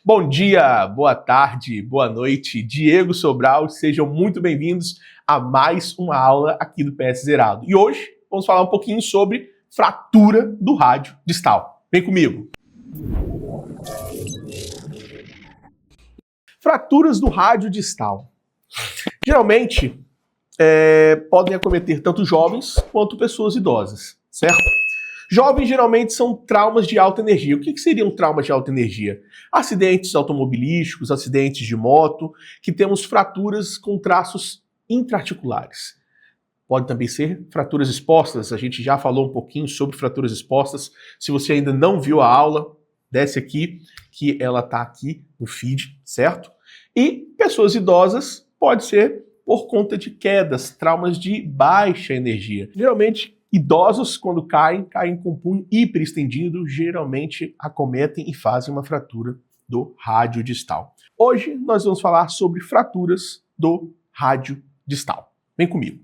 Bom dia, boa tarde, boa noite, Diego Sobral, sejam muito bem-vindos a mais uma aula aqui do PS Zerado. E hoje vamos falar um pouquinho sobre fratura do rádio distal. Vem comigo! Fraturas do rádio distal. Geralmente podem acometer tanto jovens quanto pessoas idosas, certo? Jovens geralmente são traumas de alta energia. O que seriam traumas de alta energia? Acidentes automobilísticos, acidentes de moto, que temos fraturas com traços intraarticulares. Pode também ser fraturas expostas, a gente já falou um pouquinho sobre fraturas expostas. Se você ainda não viu a aula, desce aqui, que ela está aqui no feed, certo? E pessoas idosas pode ser por conta de quedas, traumas de baixa energia. Geralmente, idosos, quando caem com o punho hiperestendido, geralmente acometem e fazem uma fratura do rádio distal. Hoje nós vamos falar sobre fraturas do rádio distal. Vem comigo.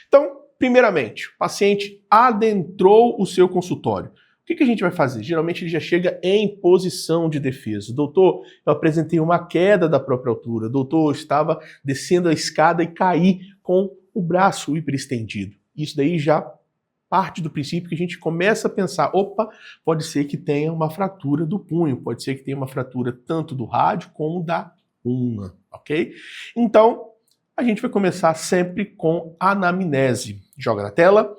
Então, primeiramente, o paciente adentrou o seu consultório. O que a gente vai fazer? Geralmente ele já chega em posição de defesa. Doutor, eu apresentei uma queda da própria altura. Doutor, eu estava descendo a escada e caí com o braço hiperestendido. Isso daí já parte do princípio que a gente começa a pensar, opa, pode ser que tenha uma fratura do punho, pode ser que tenha uma fratura tanto do rádio como da ulna, ok? Então, a gente vai começar sempre com anamnese. Joga na tela.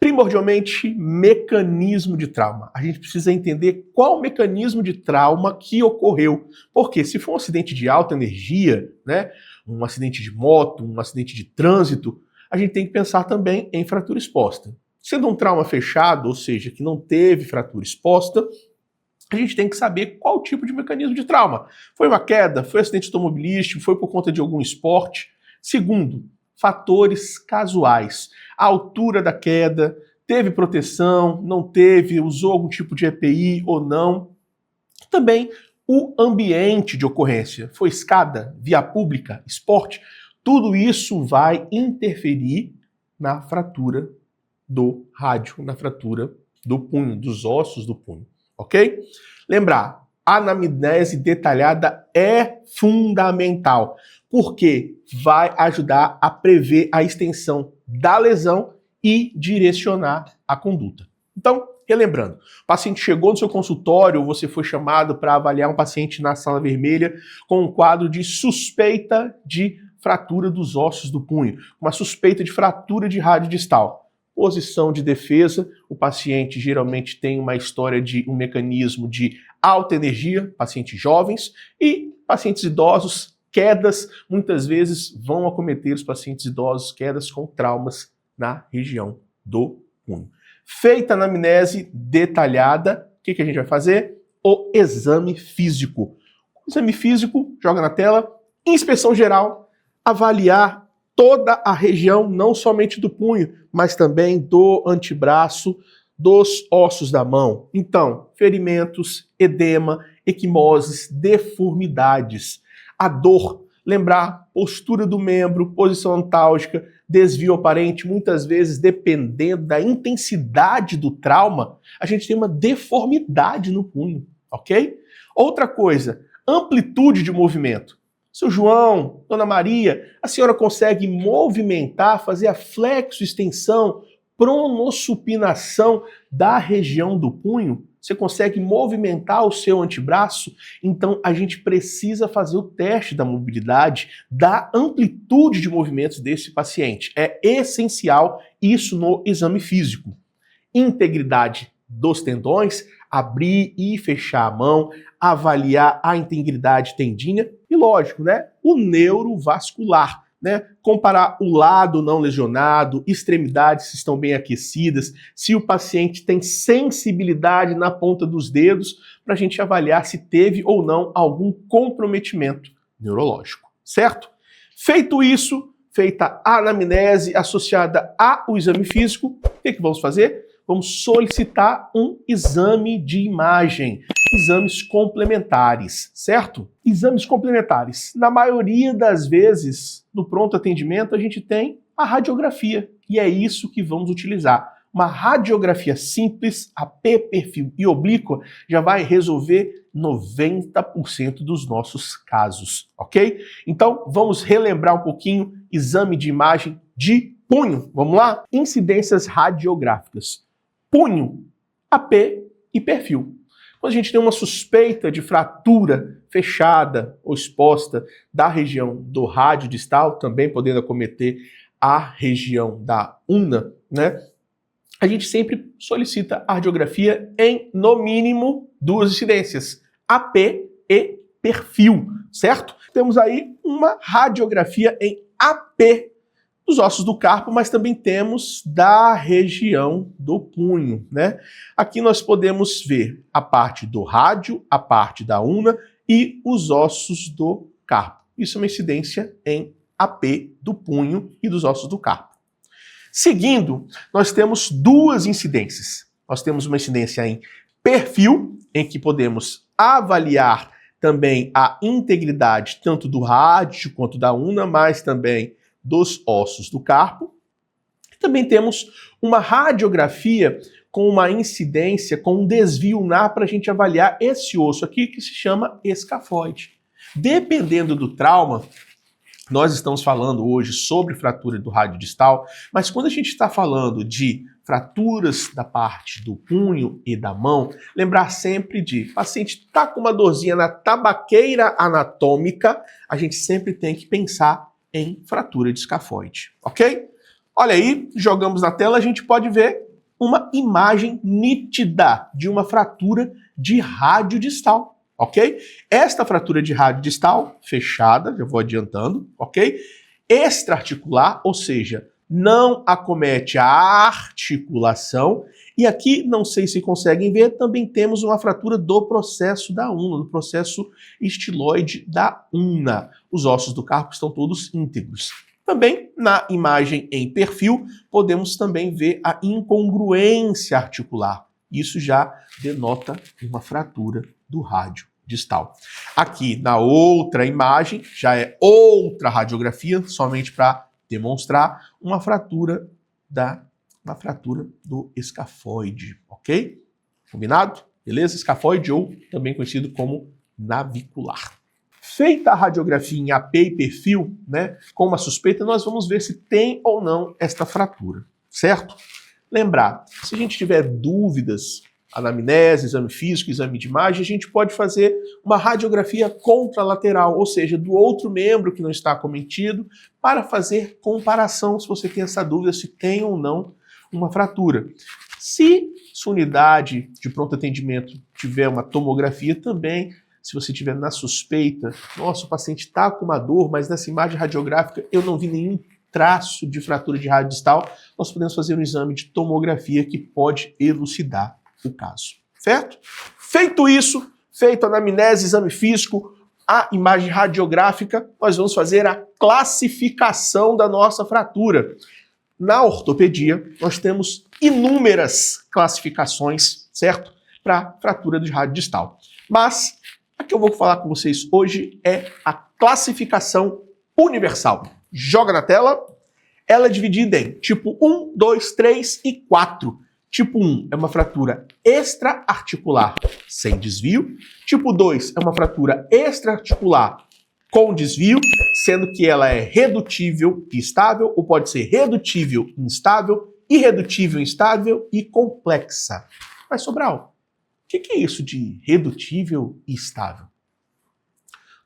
Primordialmente, mecanismo de trauma. A gente precisa entender qual o mecanismo de trauma que ocorreu. Porque se for um acidente de alta energia, né, um acidente de moto, um acidente de trânsito, a gente tem que pensar também em fratura exposta. Sendo um trauma fechado, ou seja, que não teve fratura exposta, a gente tem que saber qual tipo de mecanismo de trauma. Foi uma queda? Foi um acidente automobilístico? Foi por conta de algum esporte? Segundo, fatores casuais. A altura da queda, teve proteção, não teve, usou algum tipo de EPI ou não. Também o ambiente de ocorrência. Foi escada, via pública, esporte? Tudo isso vai interferir na fratura do rádio, na fratura do punho, dos ossos do punho, ok? Lembrar, a anamnese detalhada é fundamental, porque vai ajudar a prever a extensão da lesão e direcionar a conduta. Então, relembrando, o paciente chegou no seu consultório, ou você foi chamado para avaliar um paciente na sala vermelha com um quadro de suspeita de fratura dos ossos do punho, uma suspeita de fratura de rádio distal. Posição de defesa, o paciente geralmente tem uma história de um mecanismo de alta energia, pacientes jovens, e pacientes idosos, quedas, muitas vezes vão acometer os pacientes idosos, quedas com traumas na região do punho. Feita a anamnese detalhada, o que a gente vai fazer? O exame físico. O exame físico, joga na tela, inspeção geral, avaliar toda a região, não somente do punho, mas também do antebraço, dos ossos da mão. Então, ferimentos, edema, equimoses, deformidades. A dor, lembrar, postura do membro, posição antálgica, desvio aparente, muitas vezes, dependendo da intensidade do trauma, a gente tem uma deformidade no punho, ok? Outra coisa, amplitude de movimento. Seu João, Dona Maria, a senhora consegue movimentar, fazer a flexo-extensão, pronossupinação da região do punho? Você consegue movimentar o seu antebraço? Então a gente precisa fazer o teste da mobilidade, da amplitude de movimentos desse paciente. É essencial isso no exame físico. Integridade dos tendões, abrir e fechar a mão, avaliar a integridade tendínea e, lógico, né, o neurovascular, né, comparar o lado não lesionado, extremidades se estão bem aquecidas, se o paciente tem sensibilidade na ponta dos dedos, para a gente avaliar se teve ou não algum comprometimento neurológico, certo? Feito isso, feita a anamnese associada ao exame físico, o que vamos fazer? Vamos solicitar um exame de imagem, exames complementares, certo? Exames complementares. Na maioria das vezes, no pronto atendimento, a gente tem a radiografia, e é isso que vamos utilizar. uma radiografia simples, AP, perfil e oblíqua, já vai resolver 90% dos nossos casos, ok? Então, vamos relembrar um pouquinho exame de imagem de punho. Vamos lá? Incidências radiográficas. Punho, AP e perfil. Quando a gente tem uma suspeita de fratura fechada ou exposta da região do rádio distal, também podendo acometer a região da ulna, né? A gente sempre solicita a radiografia em, no mínimo, 2 incidências, AP e perfil, certo? Temos aí uma radiografia em AP dos ossos do carpo, mas também temos da região do punho, né? Aqui nós podemos ver a parte do rádio, a parte da ulna e os ossos do carpo. Isso é uma incidência em AP do punho e dos ossos do carpo. Seguindo, nós temos 2 incidências. Nós temos uma incidência em perfil, em que podemos avaliar também a integridade tanto do rádio quanto da ulna, mas também dos ossos do carpo. Também temos uma radiografia com uma incidência, com um desvio ulnar para a gente avaliar esse osso aqui que se chama escafoide. Dependendo do trauma, nós estamos falando hoje sobre fratura do rádio distal, mas quando a gente está falando de fraturas da parte do punho e da mão, lembrar sempre de o paciente está com uma dorzinha na tabaqueira anatômica, a gente sempre tem que pensar em fratura de escafoide, ok? Olha aí, jogamos na tela, a gente pode ver uma imagem nítida de uma fratura de rádio distal, ok? Esta fratura de rádio distal, fechada, já vou adiantando, ok? Extraarticular, ou seja, não acomete a articulação. E aqui, não sei se conseguem ver, também temos uma fratura do processo da ulna, do processo estiloide da ulna. Os ossos do carpo estão todos íntegros. Também, na imagem em perfil, podemos também ver a incongruência articular. Isso já denota uma fratura do rádio distal. Aqui, na outra imagem, já é outra radiografia, somente para demonstrar uma fratura do escafoide, ok? Combinado? Beleza? Escafoide, ou também conhecido como navicular. Feita a radiografia em AP e perfil, né, com uma suspeita, nós vamos ver se tem ou não esta fratura, certo? Lembrar, se a gente tiver dúvidas, anamnese, exame físico, exame de imagem, a gente pode fazer uma radiografia contralateral, ou seja, do outro membro que não está acometido, para fazer comparação, se você tem essa dúvida, se tem ou não uma fratura. Se sua unidade de pronto atendimento tiver uma tomografia também, se você tiver na suspeita, nossa, o paciente está com uma dor, mas nessa imagem radiográfica eu não vi nenhum traço de fratura de rádio distal, nós podemos fazer um exame de tomografia que pode elucidar o caso, certo? Feito isso, feito a anamnese, exame físico, a imagem radiográfica, nós vamos fazer a classificação da nossa fratura. Na ortopedia, nós temos inúmeras classificações, certo? Para fratura de rádio distal. Mas a que eu vou falar com vocês hoje é a classificação universal. Joga na tela. Ela é dividida em tipo 1, 2, 3 e 4. Tipo 1 é uma fratura extraarticular sem desvio. Tipo 2 é uma fratura extraarticular com desvio, sendo que ela é redutível e estável, ou pode ser redutível e instável, irredutível e instável e complexa. Mas, Sobral, o que é isso de redutível e estável?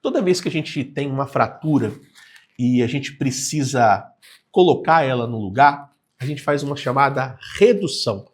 Toda vez que a gente tem uma fratura e a gente precisa colocar ela no lugar, a gente faz uma chamada redução.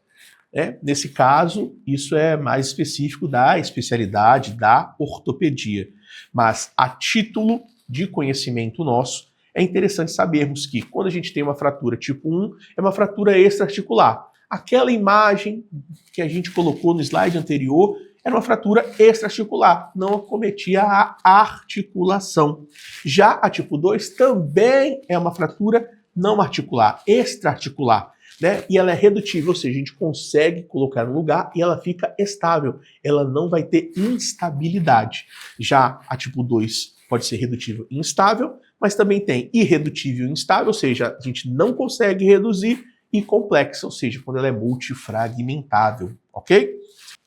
Nesse caso, isso é mais específico da especialidade da ortopedia. Mas a título de conhecimento nosso, é interessante sabermos que quando a gente tem uma fratura tipo 1, é uma fratura extraarticular. Aquela imagem que a gente colocou no slide anterior era uma fratura extraarticular, não acometia a articulação. Já a tipo 2 também é uma fratura não articular, extraarticular, né? E ela é redutível, ou seja, a gente consegue colocar no lugar e ela fica estável, ela não vai ter instabilidade. Já a tipo 2 pode ser redutível e instável, mas também tem irredutível e instável, ou seja, a gente não consegue reduzir, e complexa, ou seja, quando ela é multifragmentável, ok?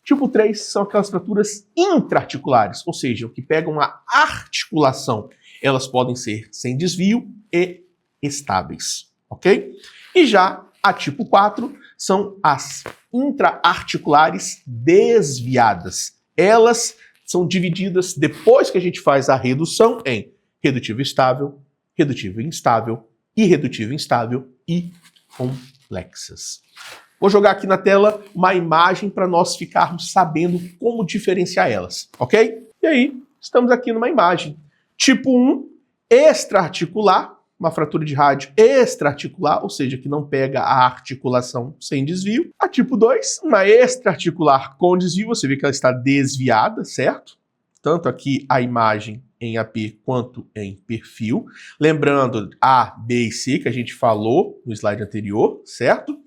Tipo 3 são aquelas fraturas intraarticulares, ou seja, o que pegam a articulação. Elas podem ser sem desvio e estáveis, ok? E já a tipo 4 são as intraarticulares desviadas. Elas são divididas, depois que a gente faz a redução, em redutivo estável, redutivo instável, irredutivo instável e complexas. Vou jogar aqui na tela uma imagem para nós ficarmos sabendo como diferenciar elas, ok? E aí, estamos aqui numa imagem. Tipo 1, extraarticular, uma fratura de rádio extraarticular, ou seja, que não pega a articulação sem desvio. A tipo 2, uma extraarticular com desvio, você vê que ela está desviada, certo? Tanto aqui a imagem em AP quanto em perfil. Lembrando A, B e C, que a gente falou no slide anterior, certo?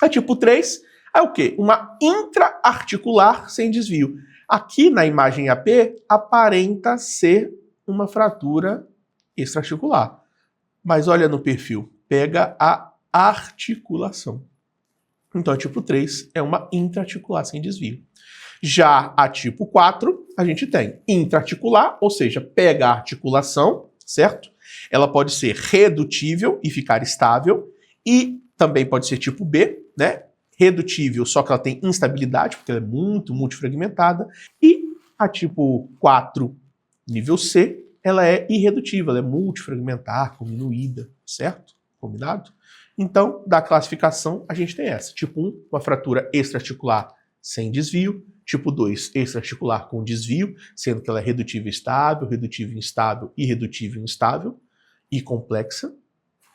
A tipo 3 é o quê? Uma intraarticular sem desvio. Aqui na imagem AP aparenta ser uma fratura extraarticular. Mas olha no perfil, pega a articulação. Então a tipo 3 é uma intraarticular sem desvio. Já a tipo 4, a gente tem intraarticular, ou seja, pega a articulação, certo? Ela pode ser redutível e ficar estável, e também pode ser tipo B, né? Redutível, só que ela tem instabilidade, porque ela é muito multifragmentada. E a tipo 4, nível C, ela é irredutível, ela é multifragmentar, cominuída, certo? Combinado? Então, da classificação, a gente tem essa. Tipo 1, uma fratura extraarticular sem desvio. Tipo 2, extraarticular com desvio, sendo que ela é redutível estável, redutível instável, irredutível instável e complexa.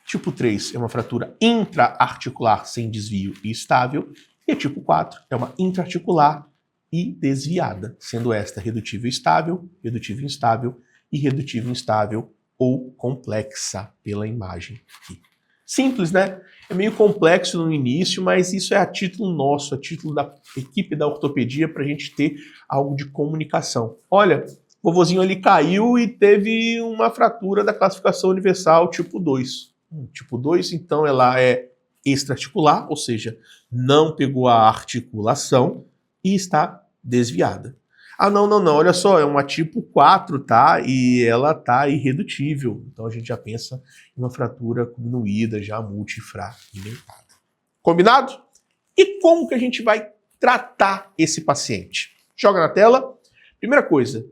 Tipo 3 é uma fratura intraarticular sem desvio e estável. E a tipo 4 é uma intraarticular e desviada, sendo esta redutível estável, redutível instável, irredutível instável ou complexa pela imagem aqui. Simples, né? É meio complexo no início, mas isso é a título nosso, a título da equipe da ortopedia, para a gente ter algo de comunicação. Olha, o vovozinho ali caiu e teve uma fratura da classificação universal tipo 2. Tipo 2, então, ela é extraarticular, ou seja, não pegou a articulação e está desviada. Ah, não, olha só, é uma tipo 4, tá? E ela tá irredutível. Então a gente já pensa em uma fratura cominuída, já multifragmentada. Combinado? E como que a gente vai tratar esse paciente? Joga na tela. Primeira coisa,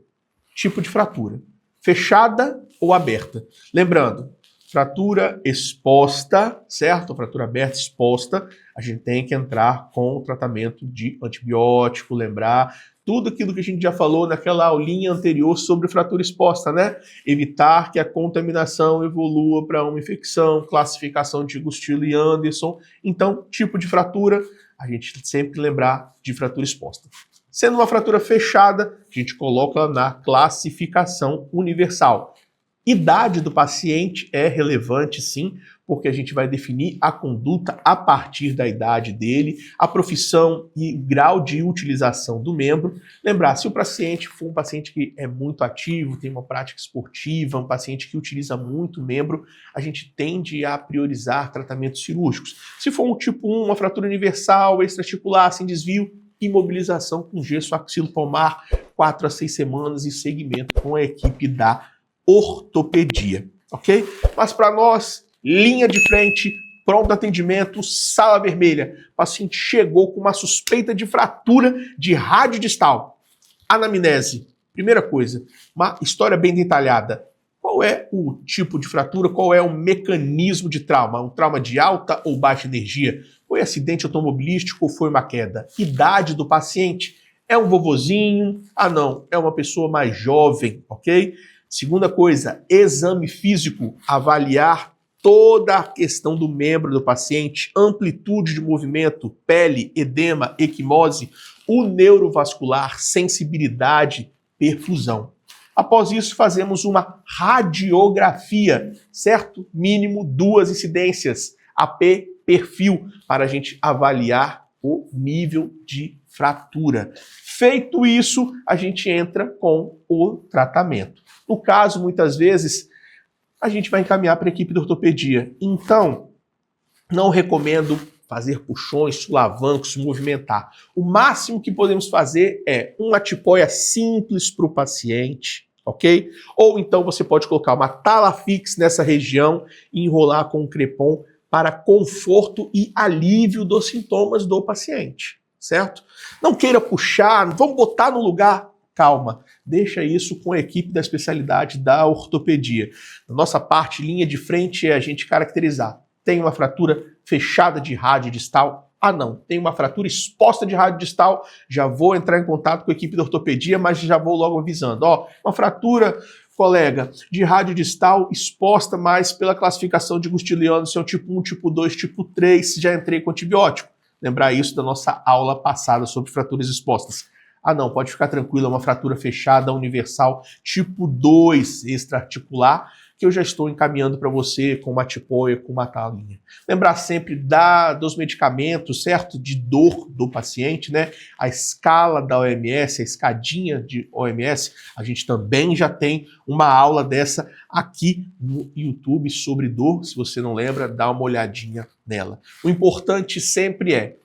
tipo de fratura. Fechada ou aberta? Lembrando, fratura exposta, certo? Fratura aberta exposta, a gente tem que entrar com o tratamento de antibiótico, lembrar tudo aquilo que a gente já falou naquela aulinha anterior sobre fratura exposta, né? Evitar que a contaminação evolua para uma infecção, classificação de Gustilo e Anderson. Então, tipo de fratura, a gente sempre lembrar de fratura exposta. Sendo uma fratura fechada, a gente coloca na classificação universal. Idade do paciente é relevante, sim, porque a gente vai definir a conduta a partir da idade dele, a profissão e grau de utilização do membro. Lembrar, se o paciente for um paciente que é muito ativo, tem uma prática esportiva, um paciente que utiliza muito membro, a gente tende a priorizar tratamentos cirúrgicos. Se for um tipo 1, uma fratura universal, extraarticular, sem desvio, imobilização com gesso axilopalmar, 4 a 6 semanas e segmento com a equipe da ortopedia, ok? Mas para nós, linha de frente, pronto atendimento, sala vermelha. O paciente chegou com uma suspeita de fratura de rádio distal. Anamnese. Primeira coisa, uma história bem detalhada. Qual é o tipo de fratura? Qual é o mecanismo de trauma? Um trauma de alta ou baixa energia? Foi acidente automobilístico ou foi uma queda? Idade do paciente? É um vovozinho? Ah, não, é uma pessoa mais jovem, ok? Segunda coisa, exame físico, avaliar toda a questão do membro do paciente, amplitude de movimento, pele, edema, equimose, o neurovascular, sensibilidade, perfusão. Após isso, fazemos uma radiografia, certo? Mínimo 2 incidências, AP, perfil, para a gente avaliar o nível de fratura. Feito isso, a gente entra com o tratamento. No caso, muitas vezes, a gente vai encaminhar para a equipe de ortopedia. Então, Não recomendo fazer puxões, solavancos, movimentar. O máximo que podemos fazer é uma tipoia simples para o paciente, ok? Ou então você pode colocar uma Talafix nessa região e enrolar com um crepom para conforto e alívio dos sintomas do paciente, certo? Não queira puxar, vamos botar no lugar. Calma, deixa isso com a equipe da especialidade da ortopedia. Na nossa parte, linha de frente, é a gente caracterizar. Tem uma fratura fechada de rádio distal? Ah, não. Tem uma fratura exposta de rádio distal? Já vou entrar em contato com a equipe da ortopedia, mas já vou logo avisando. Ó, uma fratura, colega, de rádio distal exposta, mas pela classificação de Gustiliano, se é um tipo 1, tipo 2, tipo 3, já entrei com antibiótico. Lembrar isso da nossa aula passada sobre fraturas expostas. Ah, não, pode ficar tranquilo, é uma fratura fechada universal tipo 2 extraarticular, que eu já estou encaminhando para você com uma tipoia, com uma talinha. Lembrar sempre dos medicamentos, certo? De dor do paciente, né? A escala da OMS, a escadinha de OMS, a gente também já tem uma aula dessa aqui no YouTube sobre dor. Se você não lembra, dá uma olhadinha nela. O importante sempre é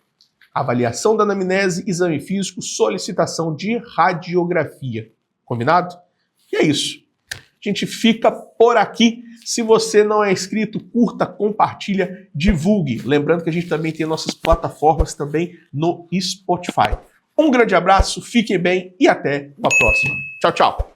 avaliação da anamnese, exame físico, solicitação de radiografia. Combinado? E é isso. A gente fica por aqui. Se você não é inscrito, curta, compartilha, divulgue. Lembrando que a gente também tem nossas plataformas também no Spotify. Um grande abraço, fiquem bem e até uma próxima. Tchau, tchau.